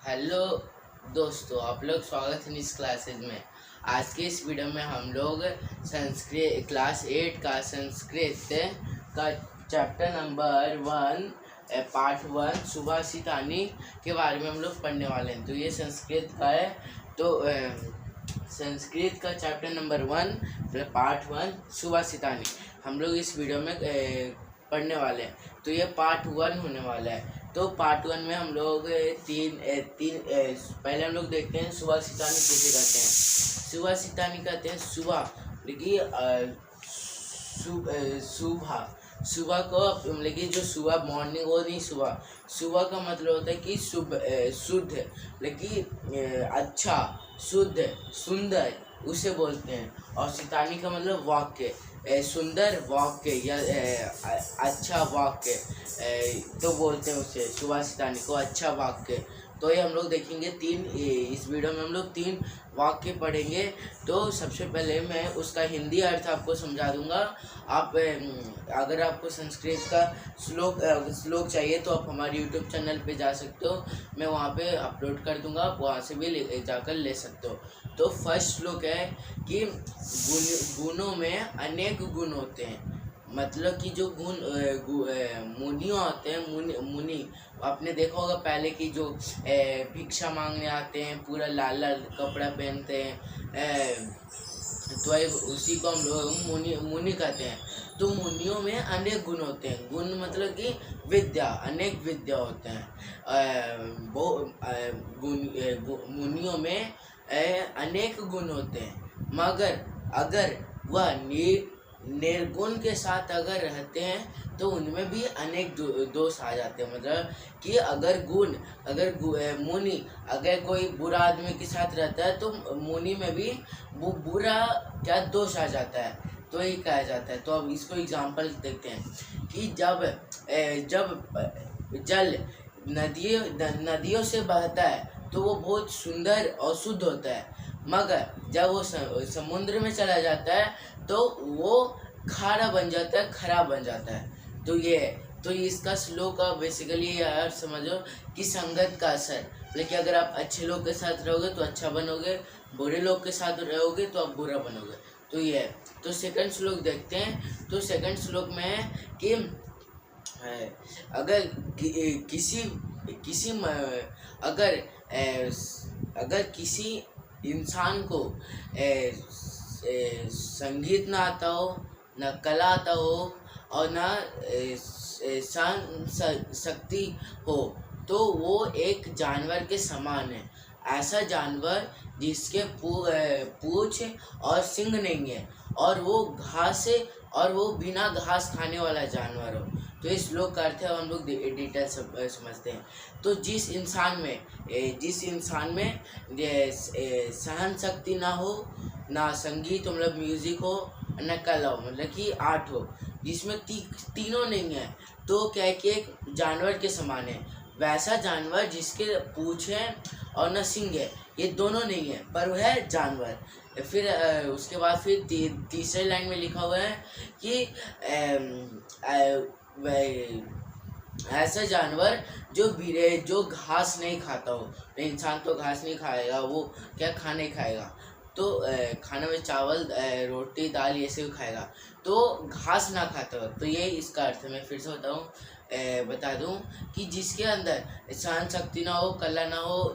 Hello दोस्तों, आप लोग स्वागत है इस क्लासेज में। आज के इस वीडियो में हम लोग संस्कृत क्लास 8 का संस्कृत का चैप्टर नंबर 1 पार्ट 1 सुभाषितानी के बारे में हम लोग पढ़ने वाले हैं। तो ये संस्कृत का है। तो संस्कृत का चैप्टर नंबर 1 पार्ट 1 सुभाषितानी हम लोग इस वीडियो में पढ़ने वाले हैं। तो ये पार्ट 1 होने वाला है। तो पार्ट 1 में हम लोग पहले हम लोग देखते हैं सुभाषितानी किसे कहते हैं। सुभाषितानी कहते हैं सुबह, देखिए सुबह को, लेकिन जो सुबह मॉर्निंग वो नहीं, सुबह का मतलब होता है कि शुद्ध, लेकिन अच्छा, शुद्ध, सुंदर उसे बोलते हैं। और सितानी का मतलब वाक्य, सुंदर वाक्य या अच्छा वाक्य तो बोलते हैं उसे, सुभाषितानी को अच्छा वाक्य। तो ये हम लोग देखेंगे इस वीडियो में हम लोग 3 वाक्य पढ़ेंगे। तो सबसे पहले मैं उसका हिंदी अर्थ आपको समझा दूंगा। आप अगर आपको संस्कृत का श्लोक चाहिए तो आप हमारे यूट्यूब चैनल पे जा सकते हो, मैं वहाँ पे अपलोड कर दूंगा, आप वहाँ से भी जाकर ले सकते हो। तो फर्स्ट श्लोक है कि गुणों में अनेक गुण होते हैं। मतलब कि जो मुनियों होते हैं, मुनि आपने देखा होगा पहले की जो भिक्षा मांगने आते हैं, पूरा लाल लाल कपड़ा पहनते हैं, तो उसी को हम लोग मुनि कहते हैं। तो मुनियों में अनेक गुण होते हैं। गुण मतलब कि विद्या, अनेक विद्या होते हैं। मुनियों में अनेक गुण होते हैं, मगर अगर वह निर्गुण के साथ अगर रहते हैं तो उनमें भी अनेक दोष आ जाते हैं। मतलब कि अगर मुनि अगर कोई बुरा आदमी के साथ रहता है तो मुनि में भी वो बुरा क्या दोष आ जाता है, तो ये कहा जाता है। तो अब इसको एग्जांपल देखते हैं कि जब जल नदियों से बहता है तो वो बहुत सुंदर और शुद्ध होता है, मगर जब वो समुद्र में चला जाता है तो वो खारा बन जाता है, खराब बन जाता है। तो ये है। तो इसका श्लोक का बेसिकली यार समझो कि संगत का असर, लेकिन अगर आप अच्छे लोग के साथ रहोगे तो अच्छा बनोगे, बुरे लोग के साथ रहोगे तो आप बुरा बनोगे। तो ये है। तो सेकंड श्लोक देखते हैं। तो सेकंड श्लोक में है कि अगर किसी इंसान को संगीत ना आता हो, न कला आता हो और न सहन शक्ति हो, तो वो एक जानवर के समान है। ऐसा जानवर जिसके पूंछ और सिंग नहीं है, और वो बिना घास खाने वाला जानवर हो। तो इस श्लोक का अर्थ है हम लोग डिटेल समझते हैं। तो जिस इंसान में सहन शक्ति ना हो, ना संगीत मतलब म्यूजिक हो, न कला हो मतलब कि आर्ट हो, जिसमें तीनों नहीं है, तो क्या है कि एक जानवर के समान है। वैसा जानवर जिसके पूंछ है और न सिंग है, ये दोनों नहीं है, पर वह है जानवर। फिर उसके बाद फिर तीसरे लाइन में लिखा हुआ है कि ऐसा जानवर जो घास नहीं खाता हो। इंसान तो घास नहीं खाएगा, वो क्या खाना ही खाएगा, तो खाने में चावल, रोटी, दाल ये सब खाएगा, तो घास ना खाता हो। तो ये इसका अर्थ है। मैं फिर से बता दूं कि जिसके अंदर सहन शक्ति ना हो, कला ना हो,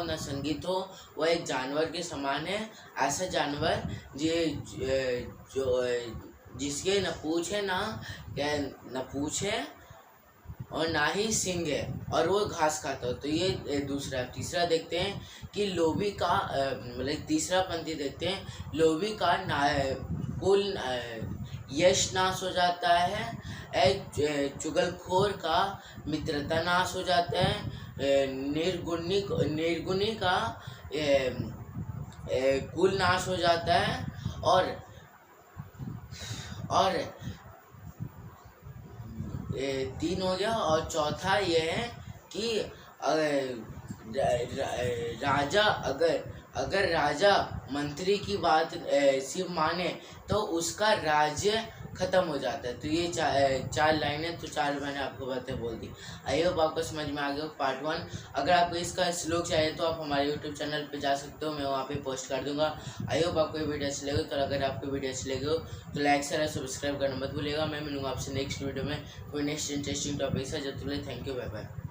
ना संगीत हो, वह एक जानवर के समान है। ऐसा जानवर जिसके न पूंछ है और ना ही सिंग है, और वो घास खाता हो। तो ये दूसरा। तीसरा देखते हैं कि लोभी का मतलब तीसरा पंक्ति देखते हैं। लोभी का कुल यश नाश हो जाता है, चुगलखोर का मित्रता नाश हो जाता है, निर्गुणी का कुल नाश हो जाता है, और 3 हो गया। और चौथा ये है कि राजा अगर राजा मंत्री की बात सिर्फ माने तो उसका राज्य ख़त्म हो जाता है। तो ये चार लाइनें, तो चार मैंने आपको बातें बोल दी। आई होप आपको समझ में आ गया पार्ट 1। अगर आपको इसका श्लोक चाहिए तो आप हमारे यूट्यूब चैनल पे जा सकते हो, मैं वहाँ पे पोस्ट कर दूंगा। आई होप आपको ये वीडियो अच्छी लगे। तो अगर आपको वीडियो अच्छी लगे हो तो लाइक शेयर और सब्सक्राइब करना मत भूलिएगा। मैं मिलूंगा आपसे नेक्स्ट वीडियो में कोई नेक्स्ट इंटरेस्टिंग टॉपिक से। जब तक के लिए थैंक यू, बाय बाय।